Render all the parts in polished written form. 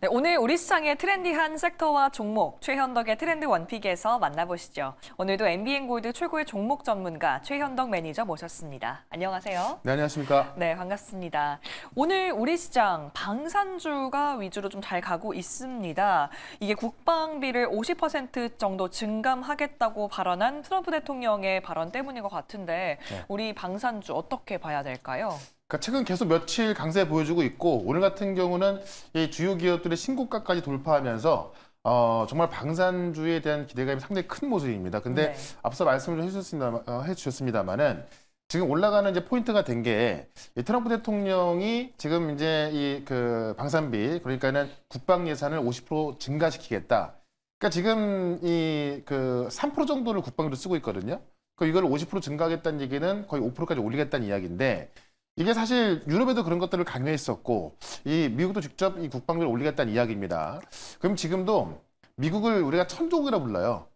네, 오늘 우리 시장의 트렌디한 섹터와 종목, 최현덕의 트렌드 원픽에서 만나보시죠. 오늘도 MBN골드 최고의 종목 전문가 최현덕 매니저 모셨습니다. 안녕하세요. 네, 안녕하십니까. 네, 반갑습니다. 오늘 우리 시장 방산주가 위주로 좀 잘 가고 있습니다. 이게 국방비를 50% 정도 증감하겠다고 발언한 트럼프 대통령의 발언 때문인 것 같은데 우리 방산주 어떻게 봐야 될까요? 그러니까 최근 계속 며칠 강세 보여주고 있고 오늘 같은 경우는 이 주요 기업들의 신고가까지 돌파하면서 정말 방산주에 대한 기대감이 상당히 큰 모습입니다. 근데 네. 앞서 말씀을 해주셨습니다만은 지금 올라가는 이제 포인트가 된 게 트럼프 대통령이 지금 이제 이 그 방산비 그러니까는 국방 예산을 50% 증가시키겠다. 그러니까 지금 이 그 3% 정도를 국방비로 쓰고 있거든요. 그 이걸 50% 증가하겠다는 얘기는 거의 5%까지 올리겠다는 이야기인데. 이게 사실 유럽에도 그런 것들을 강요했었고 이 미국도 직접 이 국방비를 올리겠다는 이야기입니다. 그럼 지금도 미국을 우리가 천조국이라 불러요.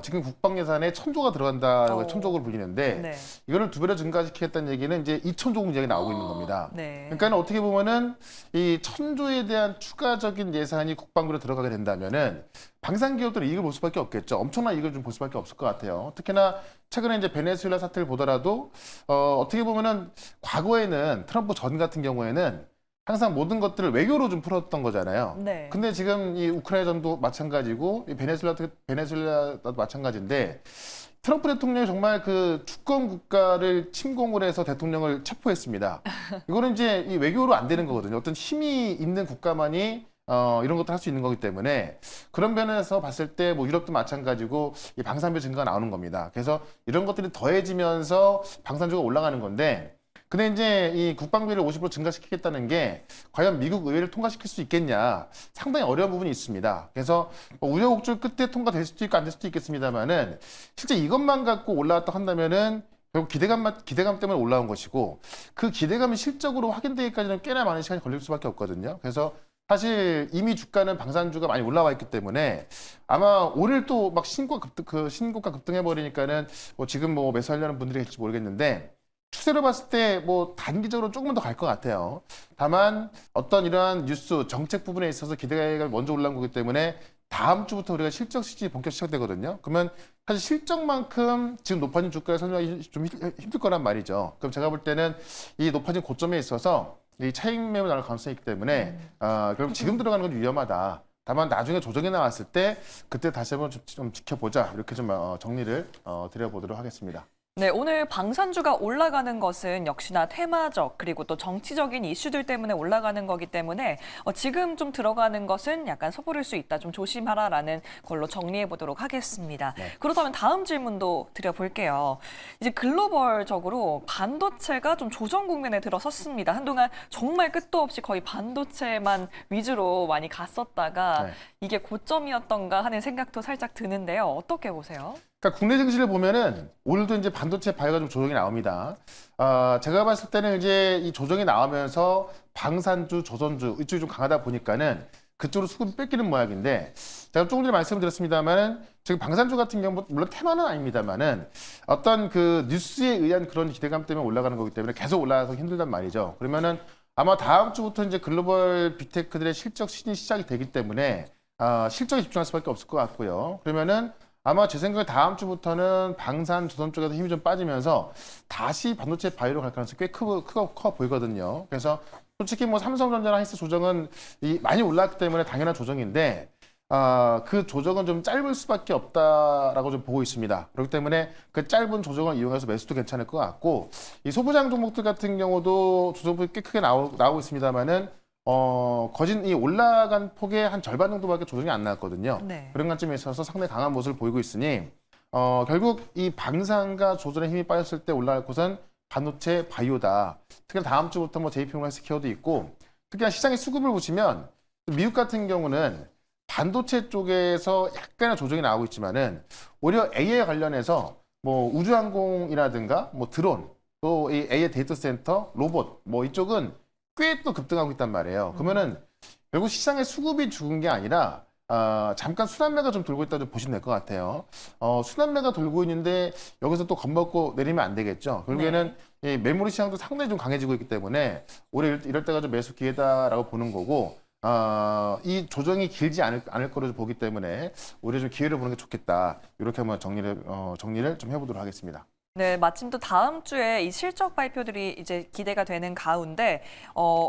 지금 국방 예산에 천조가 들어간다고 천조국을 불리는데 네. 이거를 2배로 증가시키겠다는 얘기는 이제 2천조국 이야기 나오고 있는 겁니다. 네. 그러니까 어떻게 보면은 이 천조에 대한 추가적인 예산이 국방비로 들어가게 된다면은 방산 기업들은 이익을 볼 수밖에 없겠죠. 엄청난 이익을 좀 볼 수밖에 없을 것 같아요. 특히나 최근에 이제 베네수엘라 사태를 보더라도 어떻게 보면은 과거에는 트럼프 전 같은 경우에는 항상 모든 것들을 외교로 좀 풀었던 거잖아요. 네. 근데 지금 이 우크라이나전도 마찬가지고 이 베네수엘라도 마찬가지인데 트럼프 대통령이 정말 그 주권 국가를 침공을 해서 대통령을 체포했습니다. 이거는 이제 이 외교로 안 되는 거거든요. 어떤 힘이 있는 국가만이 이런 것도 할 수 있는 거기 때문에 그런 면에서 봤을 때 뭐 유럽도 마찬가지고 이 방산비 증가가 나오는 겁니다. 그래서 이런 것들이 더해지면서 방산주가 올라가는 건데 근데 이제 이 국방비를 50% 증가시키겠다는 게 과연 미국 의회를 통과시킬 수 있겠냐 상당히 어려운 부분이 있습니다. 그래서 뭐 우여곡절 끝에 통과될 수도 있고 안 될 수도 있겠습니다만은 실제 이것만 갖고 올라왔다 한다면은 결국 기대감 때문에 올라온 것이고 그 기대감이 실적으로 확인되기까지는 꽤나 많은 시간이 걸릴 수밖에 없거든요. 그래서 사실 이미 주가는 방산주가 많이 올라와 있기 때문에 아마 오늘 또 막 신고가 급등해 버리니까는 뭐 지금 뭐 매수하려는 분들이 계실지 모르겠는데 추세로 봤을 때 뭐 단기적으로 조금은 더 갈 것 같아요. 다만 어떤 이러한 뉴스 정책 부분에 있어서 기대가 먼저 올라온 거기 때문에 다음 주부터 우리가 실적 시즌이 본격 시작되거든요. 그러면 사실 실적만큼 지금 높아진 주가를 설명하기 좀 힘들 거란 말이죠. 그럼 제가 볼 때는 이 높아진 고점에 있어서 이 차익 매물 나올 가능성이 있기 때문에 그럼 지금 들어가는 건 위험하다. 다만 나중에 조정이 나왔을 때 그때 다시 한번 좀 지켜보자. 이렇게 좀 정리를 드려보도록 하겠습니다. 네, 오늘 방산주가 올라가는 것은 역시나 테마적 그리고 또 정치적인 이슈들 때문에 올라가는 거기 때문에 지금 좀 들어가는 것은 약간 섣부를 수 있다, 좀 조심하라라는 걸로 정리해 보도록 하겠습니다. 네. 그렇다면 다음 질문도 드려볼게요. 이제 글로벌적으로 반도체가 좀 조정 국면에 들어섰습니다. 한동안 정말 끝도 없이 거의 반도체만 위주로 많이 갔었다가 네. 이게 고점이었던가 하는 생각도 살짝 드는데요. 어떻게 보세요? 그러니까 국내 증시를 보면은 오늘도 이제 반도체 바이오가 좀 조정이 나옵니다. 제가 봤을 때는 이제 이 조정이 나오면서 방산주, 조선주 이쪽이 좀 강하다 보니까는 그쪽으로 수급이 뺏기는 모양인데 제가 조금 전에 말씀을 드렸습니다만은 지금 방산주 같은 경우 물론 테마는 아닙니다만은 어떤 그 뉴스에 의한 그런 기대감 때문에 올라가는 거기 때문에 계속 올라가서 힘들단 말이죠. 그러면은 아마 다음 주부터 이제 글로벌 빅테크들의 실적 시즌이 시작이 되기 때문에 실적에 집중할 수밖에 없을 것 같고요. 그러면은 아마 제 생각에 다음 주부터는 방산 조선 쪽에서 힘이 좀 빠지면서 다시 반도체 바이오로 갈 가능성이 꽤 커 보이거든요. 그래서 솔직히 뭐 삼성전자나 헬스 조정은 많이 올랐기 때문에 당연한 조정인데 그 조정은 좀 짧을 수밖에 없다라고 좀 보고 있습니다. 그렇기 때문에 그 짧은 조정을 이용해서 매수도 괜찮을 것 같고 이 소부장 종목들 같은 경우도 조정폭이 꽤 크게 나오고 있습니다만은 거진 이 올라간 폭의 한 절반 정도밖에 조정이 안 나왔거든요. 네. 그런 관점에 있어서 상당히 강한 모습을 보이고 있으니 결국 이 방산과 조선의 힘이 빠졌을 때 올라갈 곳은 반도체 바이오다. 특히 다음 주부터 뭐 JP모건 헬스케어도 있고 특히나 시장의 수급을 보시면 미국 같은 경우는 반도체 쪽에서 약간의 조정이 나오고 있지만은 오히려 AI 관련해서 뭐 우주항공이라든가 뭐 드론 또 이 AI 데이터 센터 로봇 뭐 이쪽은 꽤 또 급등하고 있단 말이에요. 그러면은 결국 시장의 수급이 죽은 게 아니라 잠깐 순환매가 좀 돌고 있다고 보시면 될 것 같아요. 순환매가 돌고 있는데 여기서 또 겁먹고 내리면 안 되겠죠. 결국에는 이 메모리 시장도 상당히 좀 강해지고 있기 때문에 올해 이럴 때가 좀 매수 기회다라고 보는 거고 이 조정이 길지 않을 거로 보기 때문에 오히려 좀 기회를 보는 게 좋겠다. 이렇게 한번 정리를 좀 해보도록 하겠습니다. 네, 마침 또 다음 주에 이 실적 발표들이 이제 기대가 되는 가운데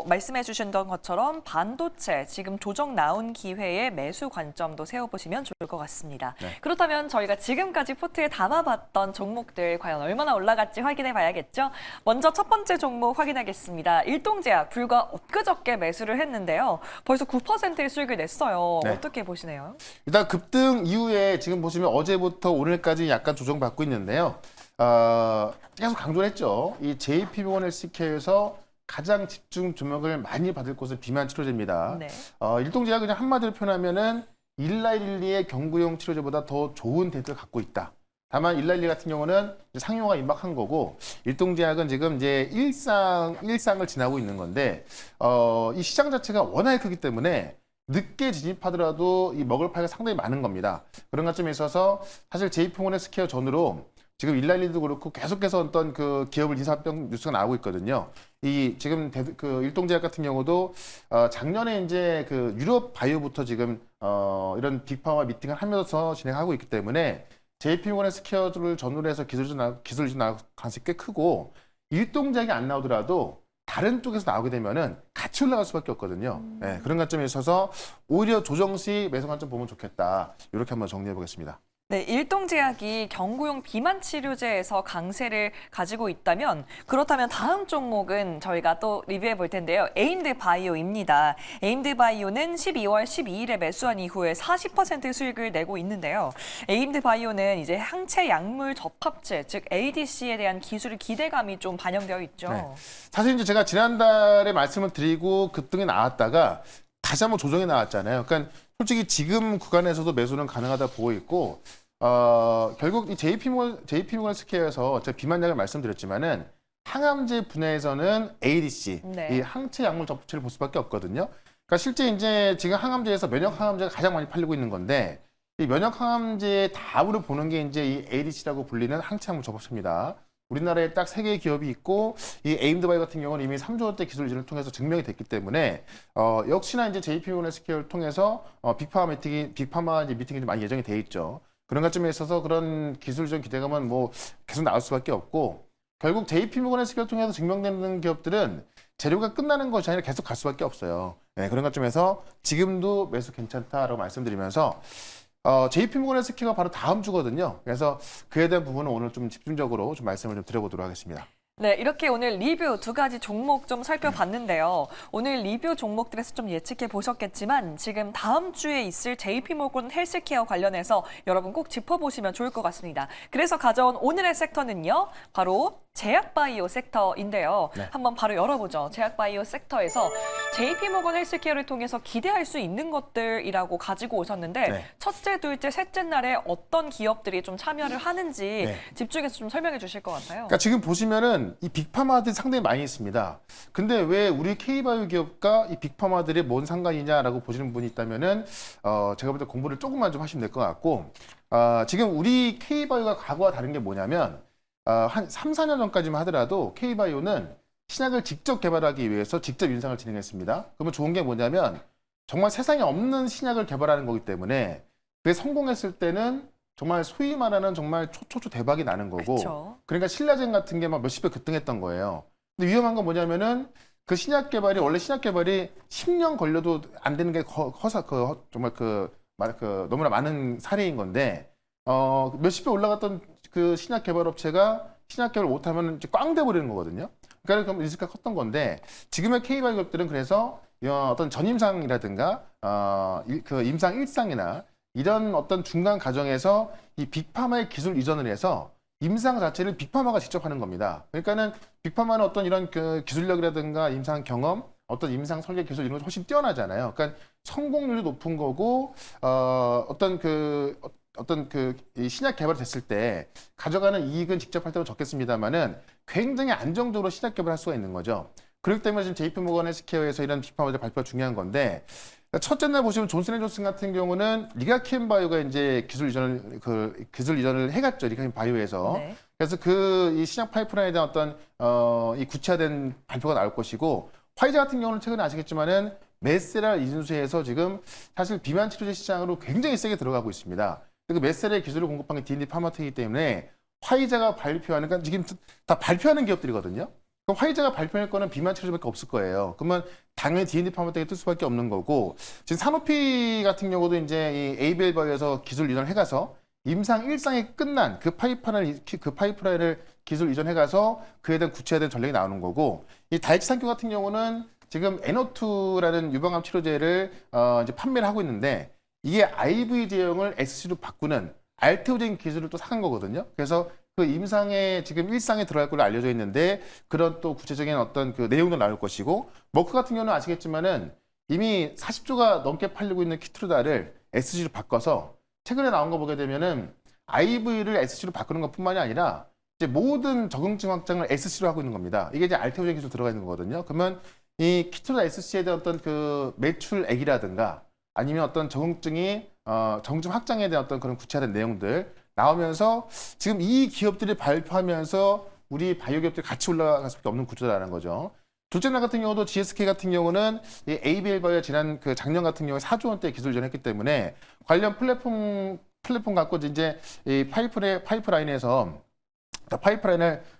말씀해 주셨던 것처럼 반도체 지금 조정 나온 기회에 매수 관점도 세워보시면 좋을 것 같습니다. 네. 그렇다면 저희가 지금까지 포트에 담아봤던 종목들 과연 얼마나 올라갈지 확인해 봐야겠죠? 먼저 첫 번째 종목 확인하겠습니다. 일동제약 불과 엊그저께 매수를 했는데요. 벌써 9%의 수익을 냈어요. 네. 어떻게 보시나요? 일단 급등 이후에 지금 보시면 어제부터 오늘까지 약간 조정받고 있는데요. 계속 강조를 했죠. 이 JP모건 헬스케어에서 가장 집중 조명을 많이 받을 곳은 비만 치료제입니다. 네. 일동제약 그냥 한마디로 표현하면은 일라일리의 경구용 치료제보다 더 좋은 데이터를 갖고 있다. 다만 일라일리 같은 경우는 상용화 임박한 거고 일동제약은 지금 이제 일상을 지나고 있는 건데 이 시장 자체가 워낙에 크기 때문에 늦게 진입하더라도 이 먹을 파이가 상당히 많은 겁니다. 그런 관점에 있어서 사실 JP모건 헬스케어 전후로 지금 일라일리도 그렇고 계속해서 어떤 그 기업을 인수합병 뉴스가 나오고 있거든요. 이 지금 그 일동제약 같은 경우도 작년에 이제 그 유럽 바이오부터 지금 이런 빅파와 미팅을 하면서 진행하고 있기 때문에 JP모건 헬스케어를 전후로 해서 기술이 나올 가능성이 꽤 크고 일동제약이 안 나오더라도 다른 쪽에서 나오게 되면은 같이 올라갈 수밖에 없거든요. 네, 그런 관점에 있어서 오히려 조정 시 매수 관점 보면 좋겠다. 이렇게 한번 정리해 보겠습니다. 네, 일동제약이 경구용 비만 치료제에서 강세를 가지고 있다면 그렇다면 다음 종목은 저희가 또 리뷰해 볼 텐데요. 에임드바이오입니다. 에임드바이오는 12월 12일에 매수한 이후에 40%의 수익을 내고 있는데요. 에임드바이오는 이제 항체 약물 접합체, 즉 ADC에 대한 기술의 기대감이 좀 반영되어 있죠. 네. 사실 이제 제가 지난달에 말씀을 드리고 급등이 나왔다가 다시 한번 조정이 나왔잖아요. 그러니까 솔직히 지금 구간에서도 매수는 가능하다 보고 있고 결국 이 JP모건 헬스케어에서 제가 비만약을 말씀드렸지만은 항암제 분야에서는 ADC, 네. 이 항체 약물 접합체를 볼 수밖에 없거든요. 그러니까 실제 이제 지금 항암제에서 면역 항암제가 가장 많이 팔리고 있는 건데 이 면역 항암제의 다음으로 보는 게 이제 이 ADC라고 불리는 항체 약물 접합체입니다. 우리나라에 딱 3개의 기업이 있고 이 에임드바이오 같은 경우는 이미 3조 원대 기술 이전을 통해서 증명이 됐기 때문에 역시나 이제 JP모건 헬스케어를 통해서 빅파마 미팅이 많이 예정이 돼 있죠. 그런 관점에 있어서 그런 기술 이전 기대감은 뭐 계속 나올 수밖에 없고 결국 JP모건 헬스케어를 통해서 증명되는 기업들은 재료가 끝나는 것이 아니라 계속 갈 수밖에 없어요. 네, 그런 관점에서 지금도 매수 괜찮다라고 말씀드리면서 JP모건 헬스케어가 바로 다음 주거든요. 그래서 그에 대한 부분은 오늘 좀 집중적으로 좀 말씀을 좀 드려보도록 하겠습니다. 네, 이렇게 오늘 리뷰 두 가지 종목 좀 살펴봤는데요. 오늘 리뷰 종목들에서 좀 예측해 보셨겠지만 지금 다음 주에 있을 JP모건 헬스케어 관련해서 여러분 꼭 짚어보시면 좋을 것 같습니다. 그래서 가져온 오늘의 섹터는요. 바로 제약바이오 섹터인데요. 네. 한번 바로 열어보죠. 제약바이오 섹터에서 JP모건 헬스케어를 통해서 기대할 수 있는 것들이라고 가지고 오셨는데 네. 첫째, 둘째, 셋째 날에 어떤 기업들이 좀 참여를 하는지 네. 집중해서 좀 설명해 주실 것 같아요. 그러니까 지금 보시면은 이 빅파마들이 상당히 많이 있습니다. 근데 왜 우리 K바이오 기업과 이 빅파마들이 뭔 상관이냐라고 보시는 분이 있다면은 제가 볼 때 공부를 조금만 좀 하시면 될 것 같고 지금 우리 K바이오가 과거와 다른 게 뭐냐면 한 3, 4년 전까지만 하더라도 K바이오는 신약을 직접 개발하기 위해서 직접 임상을 진행했습니다. 그러면 좋은 게 뭐냐면 정말 세상에 없는 신약을 개발하는 거기 때문에 그게 성공했을 때는 정말 소위 말하는 정말 초초초 대박이 나는 거고 그쵸. 그러니까 신라젠 같은 게 막 몇십 배 급등했던 거예요. 근데 위험한 건 뭐냐면은 그 신약 개발이 원래 신약 개발이 10년 걸려도 안 되는 게 정말 너무나 많은 사례인 건데 몇십 배 올라갔던 그 신약 개발 업체가 신약 개발 못하면 이제 꽝 돼버리는 거거든요. 그러니까 리스크가 컸던 건데 지금의 K바이오 기업들은 그래서 어떤 전임상이라든가 그 임상 1상이나 이런 어떤 중간 과정에서 이 빅파마의 기술 이전을 해서 임상 자체를 빅파마가 직접 하는 겁니다. 그러니까는 빅파마는 어떤 이런 그 기술력이라든가 임상 경험, 어떤 임상 설계 기술 이런 게 훨씬 뛰어나잖아요. 그러니까 성공률이 높은 거고 이 신약 개발이 됐을 때 가져가는 이익은 직접 할 때도 적겠습니다만은 굉장히 안정적으로 신약 개발할 수가 있는 거죠. 그렇기 때문에 지금 JP모건 헬스케어에서 이런 빅파마들 발표가 중요한 건데 첫째 날 보시면 존슨앤존슨 같은 경우는 리가켄 바이오가 이제 기술 이전을 해갔죠. 리가켄 바이오에서. 네. 그래서 그 이 신약 파이프라인에 대한 어떤 이 구체화된 발표가 나올 것이고 화이자 같은 경우는 최근에 아시겠지만은 메세랄 인수해서 지금 사실 비만 치료제 시장으로 굉장히 세게 들어가고 있습니다. 그 메세랄 기술을 공급한 게 D&D 파마텍이기 때문에 화이자가 발표하는, 그러니까 지금 다 발표하는 기업들이거든요. 그럼 화이자가 발표할 거는 비만 치료제밖에 없을 거예요. 그러면 당연히 D&D 파마텍이 뜰 수밖에 없는 거고, 지금 사노피 같은 경우도 이제 이 ABL 바이오에서 기술 이전을 해가서 임상 1상이 끝난 그 파이프라인을 기술 이전해가서 그에 대한 구체화된 전략이 나오는 거고, 이 다이치산교 같은 경우는 지금 에너투라는 유방암 치료제를 이제 판매를 하고 있는데, 이게 IV 제형을 SC로 바꾸는 알테오젠 기술을 또 사간 거거든요. 그래서 그 임상에 지금 1상에 들어갈 걸로 알려져 있는데, 그런 또 구체적인 어떤 그 내용도 나올 것이고, 머크 같은 경우는 아시겠지만은 이미 40조가 넘게 팔리고 있는 키트루다를 SC로 바꿔서 최근에 나온 거 보게 되면은 IV를 SC로 바꾸는 것뿐만이 아니라 이제 모든 적응증 확장을 SC로 하고 있는 겁니다. 이게 이제 알테오젠 기술 들어가 있는 거거든요. 그러면 이 키트루다 SC에 대한 어떤 그 매출액이라든가 아니면 어떤 적응증이 적응증 확장에 대한 어떤 그런 구체화된 내용들 나오면서 지금 이 기업들이 발표하면서 우리 바이오 기업들이 같이 올라갈 수밖에 없는 구조라는 거죠. 둘째 날 같은 경우도 GSK 같은 경우는 이 ABL 바이오 지난 그 작년 같은 경우에 4조 원대 기술 이전했기 때문에 관련 플랫폼 갖고 이제 이 파이프라인을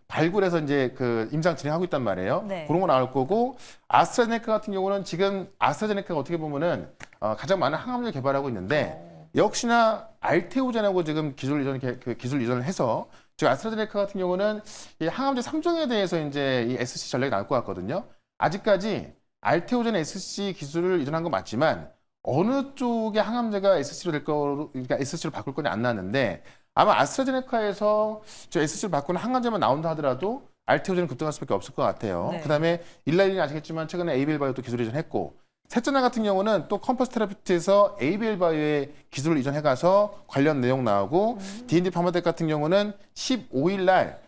발굴해서 이제 그 임상 진행하고 있단 말이에요. 네. 그런 거 나올 거고, 아스트라제네카 같은 경우는 지금 아스트라제네카가 어떻게 보면은 가장 많은 항암제를 개발하고 있는데, 역시나 알테오젠하고 지금 기술 이전을 해서 지금 아스트라제네카 같은 경우는 이 항암제 3종에 대해서 이제 이 SC 전략이 나올 것 같거든요. 아직까지 알테오젠 SC 기술을 이전한 건 맞지만 어느 쪽의 항암제가 SC로 될 거로, 그러니까 SC로 바꿀 거냐 안 나왔는데, 아마 아스트라제네카에서 저 SC로 바꾸는 항암제만 나온다 하더라도 알테오젠은 급등할 수밖에 없을 것 같아요. 네. 그다음에 일라이는 아시겠지만 최근에 ABL 바이오도 기술 이전했고, 셋째 날 같은 경우는 또 컴퍼스 테라피트에서 ABL 바이오의 기술을 이전해가서 관련 내용 나오고, D&D 파마텍 같은 경우는 15일 날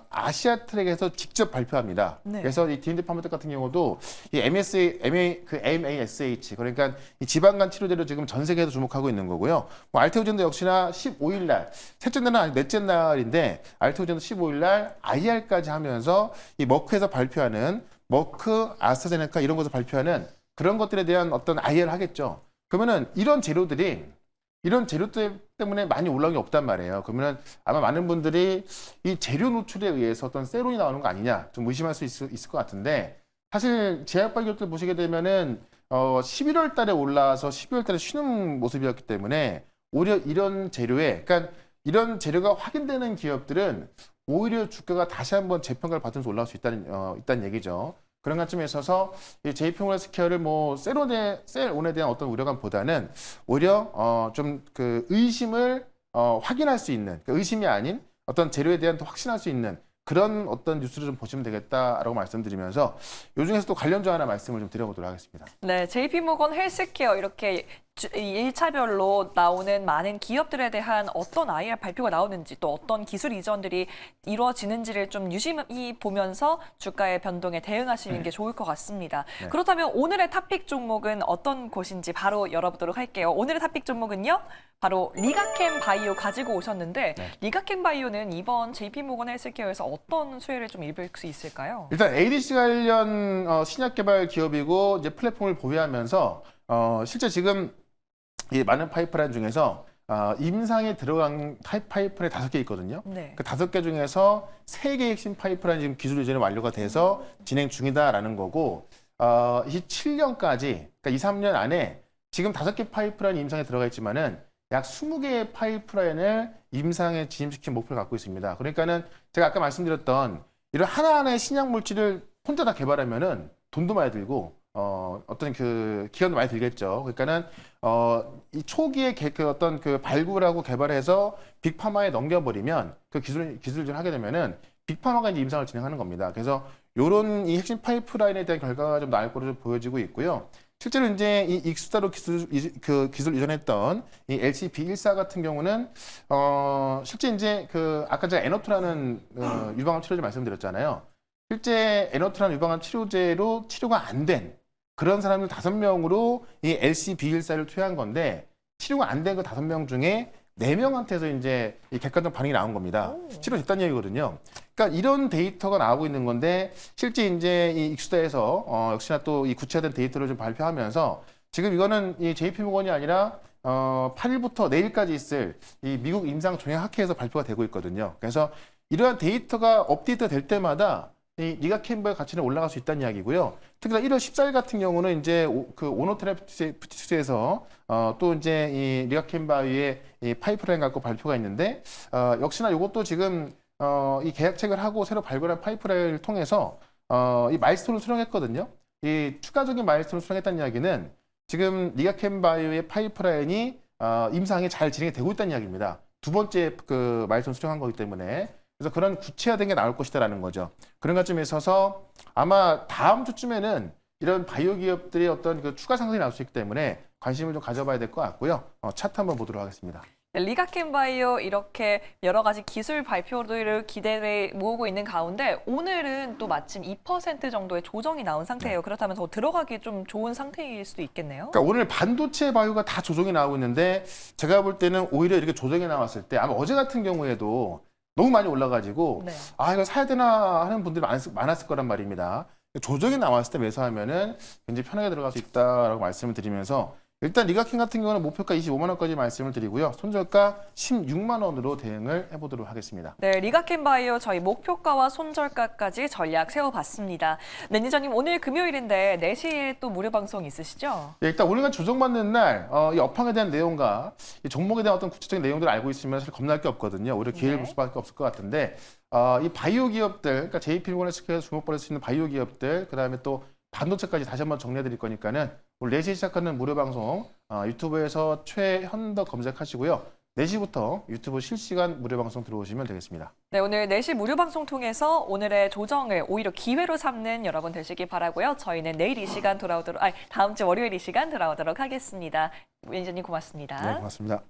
아시아 트랙에서 직접 발표합니다. 네. 그래서 이 D&D 파마텍 같은 경우도 이 MASH, 그러니까 이 지방간 치료제로 지금 전 세계에서 주목하고 있는 거고요. 뭐 알테오젠도 역시나 15일 날, 셋째 날은 아니 넷째 날인데 알테오젠도 15일 날 IR까지 하면서 이 머크에서 발표하는 머크, 아스트라제네카 이런 것을 발표하는 그런 것들에 대한 어떤 IR을 하겠죠. 그러면은 이런 재료 때문에 많이 올라온 게 없단 말이에요. 그러면은 아마 많은 분들이 이 재료 노출에 의해서 어떤 세론이 나오는 거 아니냐 좀 의심할 수 있을 것 같은데, 사실 제약바 기업들 보시게 되면은 11월 달에 올라와서 12월 달에 쉬는 모습이었기 때문에 오히려 이런 재료가 확인되는 기업들은 오히려 주가가 다시 한번 재평가를 받으면서 올라올 수 있다는 얘기죠. 그런 관점에 있어서 이 JP 헬스케어를 뭐 셀온에 대한 어떤 우려감보다는 오히려 좀 그 의심을 확인할 수 있는, 그 의심이 아닌 어떤 재료에 대한 더 확신할 수 있는 그런 어떤 뉴스를 좀 보시면 되겠다라고 말씀드리면서, 요 중에서 또 관련주 하나 말씀을 좀 드려보도록 하겠습니다. 네, JP모건 헬스케어 이렇게 1차별로 나오는 많은 기업들에 대한 어떤 IR 발표가 나오는지, 또 어떤 기술 이전들이 이루어지는지를 좀 유심히 보면서 주가의 변동에 대응하시는 게 좋을 것 같습니다. 네. 그렇다면 오늘의 탑픽 종목은 어떤 곳인지 바로 열어보도록 할게요. 오늘의 탑픽 종목은요, 바로 리가캠 바이오 가지고 오셨는데, 네. 리가캠 바이오는 이번 JP모건 헬스케어에서 어떤 수혜를 좀 입을 수 있을까요? 일단 ADC 관련 신약 개발 기업이고 이제 플랫폼을 보유하면서 실제 지금 이 많은 파이프라인 중에서 임상에 들어간 파이프라인 5개 있거든요. 네. 그 5개 중에서 3개 핵심 파이프라인 지금 기술 이전이 완료가 돼서 진행 중이다라는 거고, 27년까지, 그러니까 2, 3년 안에 지금 5개 파이프라인이 임상에 들어가 있지만은 약 20개의 파이프라인을 임상에 진입시킨 목표를 갖고 있습니다. 그러니까는 제가 아까 말씀드렸던 이런 하나하나의 신약 물질을 혼자 다 개발하면은 돈도 많이 들고 어떤 그 기간도 많이 들겠죠. 그러니까는 이 초기에 그 어떤 그 발굴하고 개발해서 빅파마에 넘겨버리면 그 기술을 하게 되면은 빅파마가 이제 임상을 진행하는 겁니다. 그래서 요런 이 핵심 파이프라인에 대한 결과가 좀 나올 거로 좀 보여지고 있고요. 실제로 이제 이 익스타로 기술 이전했던 이 LCB14 같은 경우는 실제 이제 그 아까 제가 에너투라는 유방암 치료제 말씀드렸잖아요. 실제 에너투라는 유방암 치료제로 치료가 안 된 그런 사람들 5명으로 이 LCB14를 투여한 건데, 치료가 안 된 그 5명 중에 4명한테서 이제 이 객관적 반응이 나온 겁니다. 치료됐다는 얘기거든요. 그러니까 이런 데이터가 나오고 있는 건데 실제 이제 이 익스다에서 역시나 또 이 구체화된 데이터를 좀 발표하면서 지금 이거는 이 JP모건이 아니라 8일부터 내일까지 있을 이 미국 임상 종양학회에서 발표가 되고 있거든요. 그래서 이러한 데이터가 업데이트 될 때마다 이 리가캠바의 가치는 올라갈 수 있다는 이야기고요. 특히나 1월 14일 같은 경우는 이제 그 오노테라피틱스에서 또 이제 이 리가캠바의 이 파이프라인 갖고 발표가 있는데 역시나 이것도 지금 이 계약책을 하고 새로 발굴한 파이프라인을 통해서 이 마일스톤을 수령했거든요. 이 추가적인 마일스톤을 수령했다는 이야기는 지금 리가캠바이오의 파이프라인이 임상이 잘 진행이 되고 있다는 이야기입니다. 두 번째 그 마일스톤 수령한 거기 때문에 그래서 그런 구체화된 게 나올 것이다라는 거죠. 그런 관점에 있어서 아마 다음 주쯤에는 이런 바이오 기업들의 어떤 그 추가 상승이 나올 수 있기 때문에 관심을 좀 가져봐야 될 것 같고요. 차트 한번 보도록 하겠습니다. 리가캠바이오 이렇게 여러 가지 기술 발표를 기대를 모으고 있는 가운데 오늘은 또 마침 2% 정도의 조정이 나온 상태예요. 그렇다면 더 들어가기 좀 좋은 상태일 수도 있겠네요. 그러니까 오늘 반도체 바이오가 다 조정이 나오고 있는데 제가 볼 때는 오히려 이렇게 조정이 나왔을 때 아마 어제 같은 경우에도 너무 많이 올라가지고 네. 이거 사야 되나 하는 분들이 많았을 거란 말입니다. 조정이 나왔을 때 매수하면은 굉장히 편하게 들어갈 수 있다라고 말씀을 드리면서 일단 리가캠 같은 경우는 목표가 25만 원까지 말씀을 드리고요. 손절가 16만 원으로 대응을 해보도록 하겠습니다. 네, 리가캠바이오 저희 목표가와 손절가까지 전략 세워봤습니다. 매니저님 오늘 금요일인데 4시에 또 무료 방송 있으시죠? 네, 일단 오늘은 조정받는 날 이 업황에 대한 내용과 이 종목에 대한 어떤 구체적인 내용들을 알고 있으면 사실 겁날 게 없거든요. 오히려 기회를 네. 볼 수밖에 없을 것 같은데 이 바이오 기업들, 그러니까 JP모건을 시켜서 주목받을 수 있는 바이오 기업들, 그다음에 또 반도체까지 다시 한번 정리해 드릴 거니까는 오늘 4시에 시작하는 무료 방송 유튜브에서 최현덕 검색하시고요. 4시부터 유튜브 실시간 무료 방송 들어오시면 되겠습니다. 네, 오늘 4시 무료 방송 통해서 오늘의 조정을 오히려 기회로 삼는 여러분 되시기 바라고요. 저희는 내일 이 시간 돌아오도록, 다음 주 월요일 이 시간 돌아오도록 하겠습니다. 매니저님 고맙습니다. 네, 고맙습니다.